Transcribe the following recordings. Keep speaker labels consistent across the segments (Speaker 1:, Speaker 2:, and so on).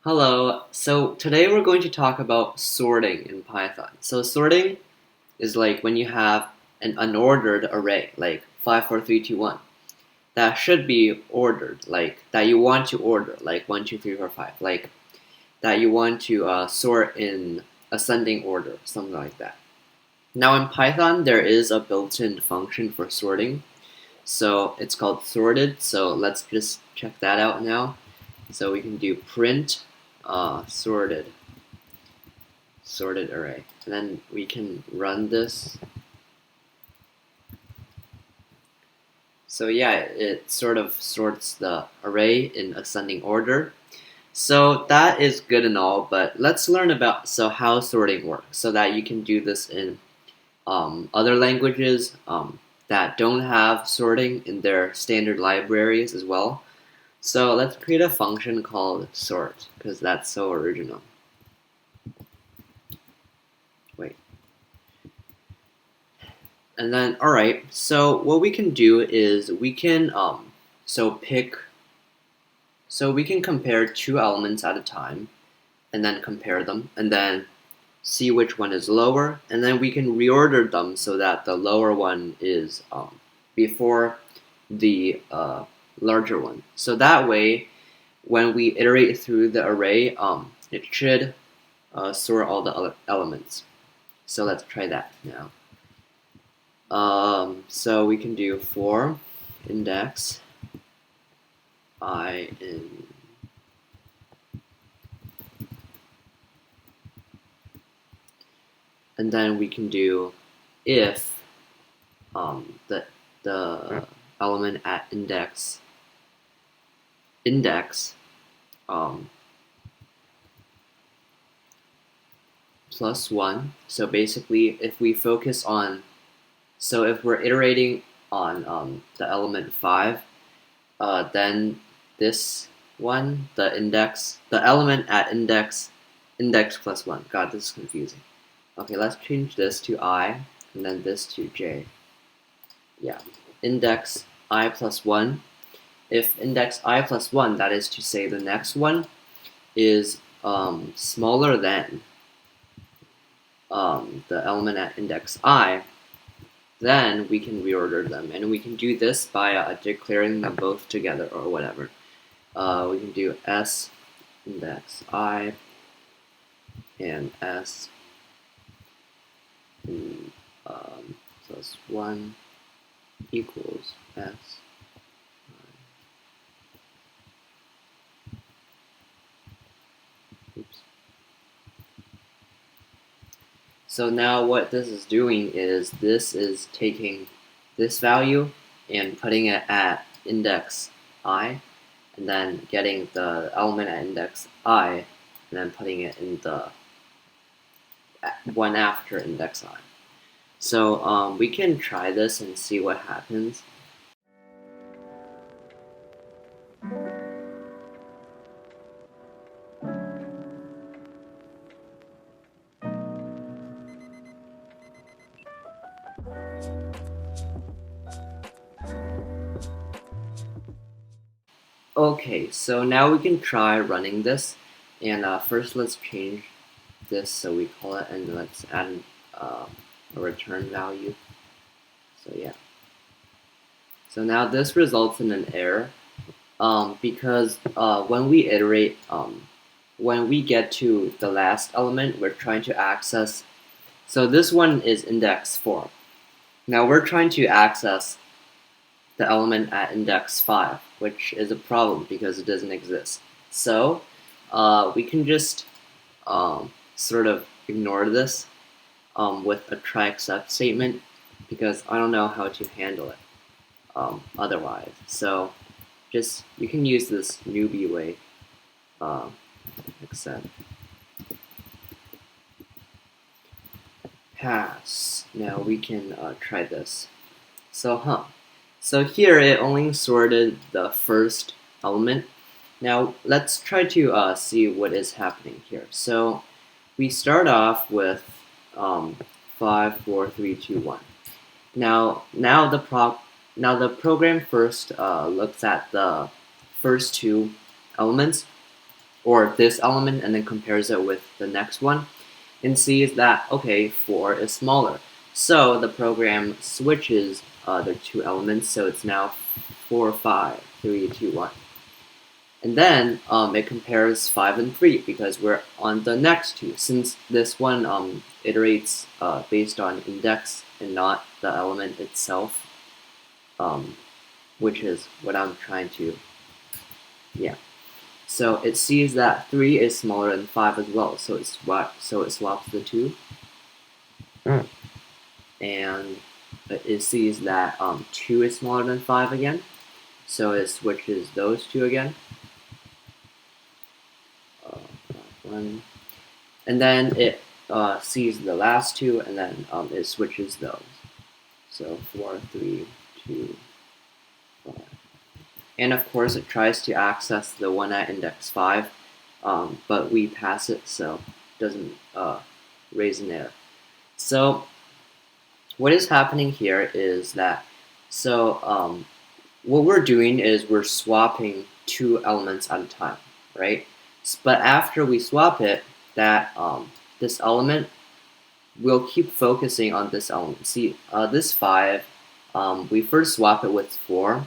Speaker 1: Hello, so today we're going to talk about sorting in Python. So sorting is like when you have an unordered array, like 5, 4, 3, 2, 1, that should be ordered, like that you want to order, like 1, 2, 3, 4, 5, like that you want to sort in ascending order, something like that. Now in Python, there is a built-in function for sorting, so it's called sorted, so let's just check that out now. So we can do print sorted array, and then we can run this. So yeah, it sort of sorts the array in ascending order. So that is good and all, but let's learn about how sorting works, so that you can do this in other languages that don't have sorting in their standard libraries as well. So let's create a function called sort, because that's so original. Wait. And then, alright, so what we can do is we can we can compare two elements at a time, and then compare them, and then see which one is lower, and then we can reorder them so that the lower one is before the larger one. So that way, when we iterate through the array, it should sort all the elements. So let's try that now. So we can do for index I in and then we can do if the element at index plus 1. So basically, if we focus on, so if we're iterating on the element 5, then this one, the element at index plus 1. God, this is confusing. Okay, let's change this to I, and then this to j. Yeah, index I plus 1. If index I plus 1, that is to say the next one is smaller than the element at index I, then we can reorder them, and we can do this by declaring them both together or whatever. We can do s index I and s plus 1 equals s. Oops. So now what this is doing is this is taking this value and putting it at index I, and then getting the element at index I, and then putting it in the one after index I. So we can try this and see what happens. Okay, so now we can try running this, and first let's change this so we call it, and let's add a return value. So yeah. So now this results in an error because when we iterate, when we get to the last element, we're trying to access. So this one is index 4. Now we're trying to access the element at index 5, which is a problem because it doesn't exist. So we can just sort of ignore this with a try except statement, because I don't know how to handle it otherwise. So just you can use this newbie way, except pass. Now we can try this. So here it only sorted the first element. Now let's try to see what is happening here. So we start off with 5, 4, 3, 2, 1. Now the program first looks at the first two elements, or this element, and then compares it with the next one, and sees that, okay, 4 is smaller. So the program switches the two elements, so it's now 4, 5, 3, 2, 1. And then it compares 5 and 3 because we're on the next two. Since this one iterates based on index and not the element itself, which is what I'm trying to, yeah. So it sees that 3 is smaller than 5 as well, so it swaps the two. And it sees that 2 is smaller than 5 again, so it switches those two again. One. And then it sees the last two, and then it switches those. So 4, 3, 2, 5. And of course, it tries to access the one at index 5, but we pass it, so it doesn't raise an error. So what is happening here is that, what we're doing is we're swapping two elements at a time, right? But after we swap it, that this element will keep focusing on this element. See, this 5, we first swap it with 4,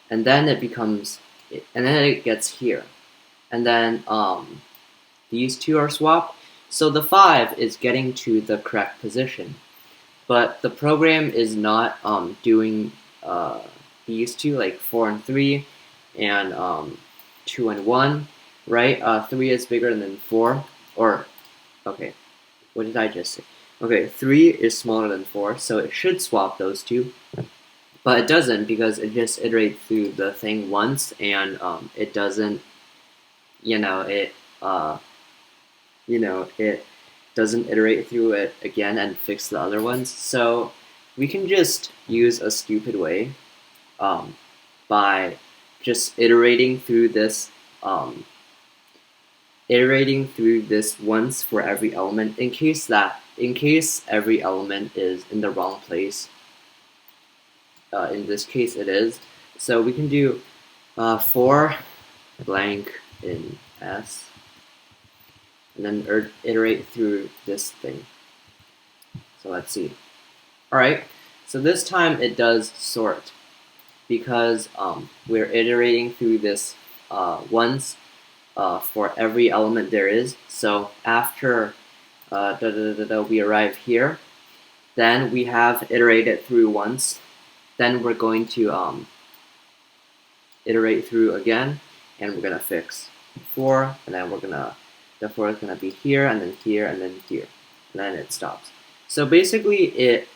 Speaker 1: and then it becomes, and then it gets here, and then these two are swapped. So the 5 is getting to the correct position, but the program is not doing these two, like 4 and 3, and 2 and 1, right? 3 is bigger than 4, or, okay, what did I just say? Okay, 3 is smaller than 4, so it should swap those two, but it doesn't because it just iterates through the thing once, and it doesn't, it doesn't iterate through it again and fix the other ones. So we can just use a stupid way by just iterating through this once for every element in case every element is in the wrong place. In this case it is. So we can do for blank in S, and then iterate through this thing. So let's see. Alright, so this time it does sort because we're iterating through this once for every element there is. So after we arrive here, then we have iterated through once, then we're going to iterate through again, and we're gonna fix 4, and then the 4 is gonna be here, and then here, and then here, and then it stops. So basically, it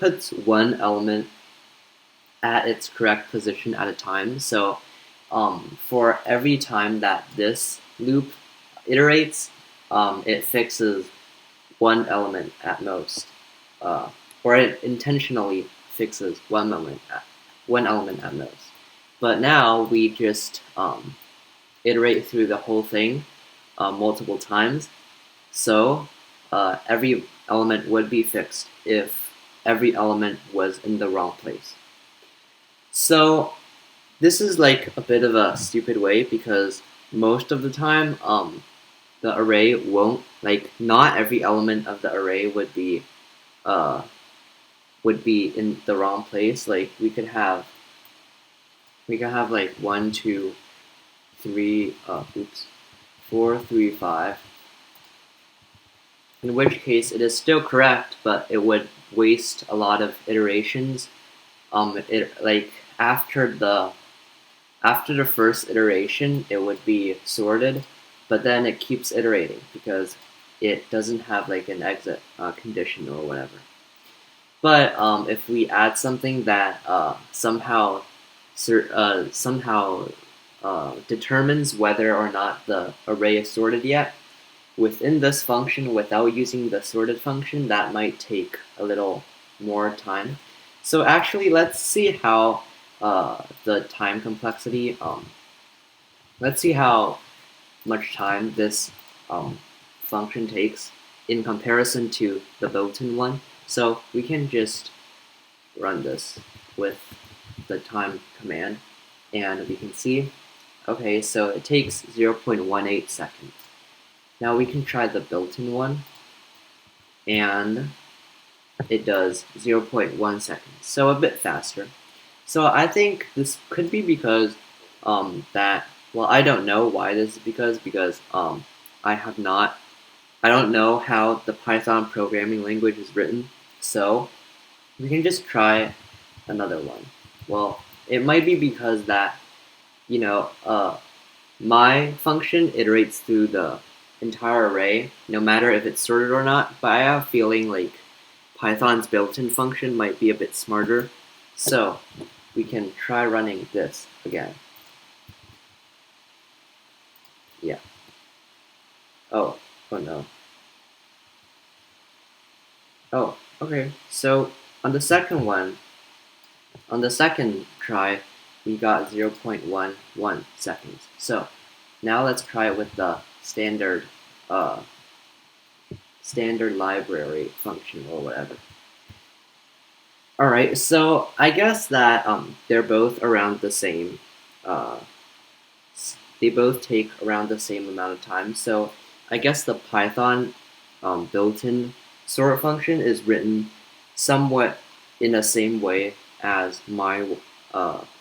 Speaker 1: puts one element at its correct position at a time. So for every time that this loop iterates, it fixes one element at most, or it intentionally fixes one element at most. But now we just iterate through the whole thing multiple times, so every element would be fixed if every element was in the wrong place. So this is like a bit of a stupid way because most of the time the array won't, not every element of the array would be in the wrong place. Like we could have like 1, 2, 3, 4, 3, 5. In which case it is still correct, but it would waste a lot of iterations. After the first iteration, it would be sorted, but then it keeps iterating because it doesn't have like an exit condition or whatever. But if we add something that somehow determines whether or not the array is sorted yet, within this function without using the sorted function, that might take a little more time. So actually, let's see how the time complexity, let's see how much time this function takes in comparison to the built-in one. So we can just run this with the time command, and we can see Okay, so it takes 0.18 seconds. Now we can try the built-in one, and it does 0.1 seconds, so a bit faster. So I think this could be because well, I don't know why this is because I don't know how the Python programming language is written. So we can just try another one. Well, it might be because that you know my function iterates through the entire array, no matter if it's sorted or not. But I have a feeling like Python's built-in function might be a bit smarter. So we can try running this again. Yeah. Oh. Oh no. Oh. Okay. So on the second one, on the second try, we got 0.11 seconds. So now let's try it with the uh, standard library function or whatever. All right, so I guess that they're both around the same. Uh, they both take around the same amount of time. So I guess the Python built-in sort function is written somewhat in the same way as my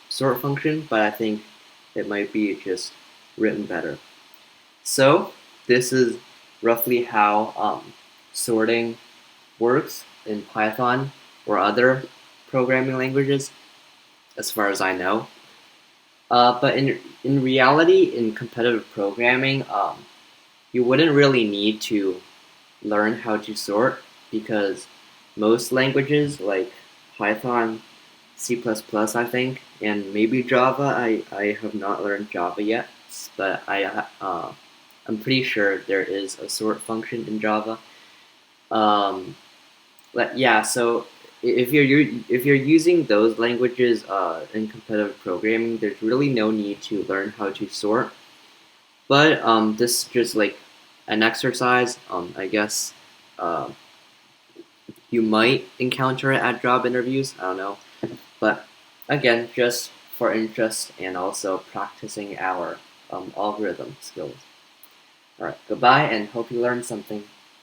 Speaker 1: sort function, but I think it might be just written better. So this is roughly how sorting works in Python or other programming languages, as far as I know. But in reality, in competitive programming, you wouldn't really need to learn how to sort because most languages like Python, C++, I think, and maybe Java. I have not learned Java yet, but I'm pretty sure there is a sort function in Java. Um, but yeah, so if you're using those languages in competitive programming, there's really no need to learn how to sort. But this is just like an exercise. I guess uh, you might encounter it at job interviews. I don't know, but again, just for interest and also practicing our algorithm skills. All right, goodbye, and hope you learned something.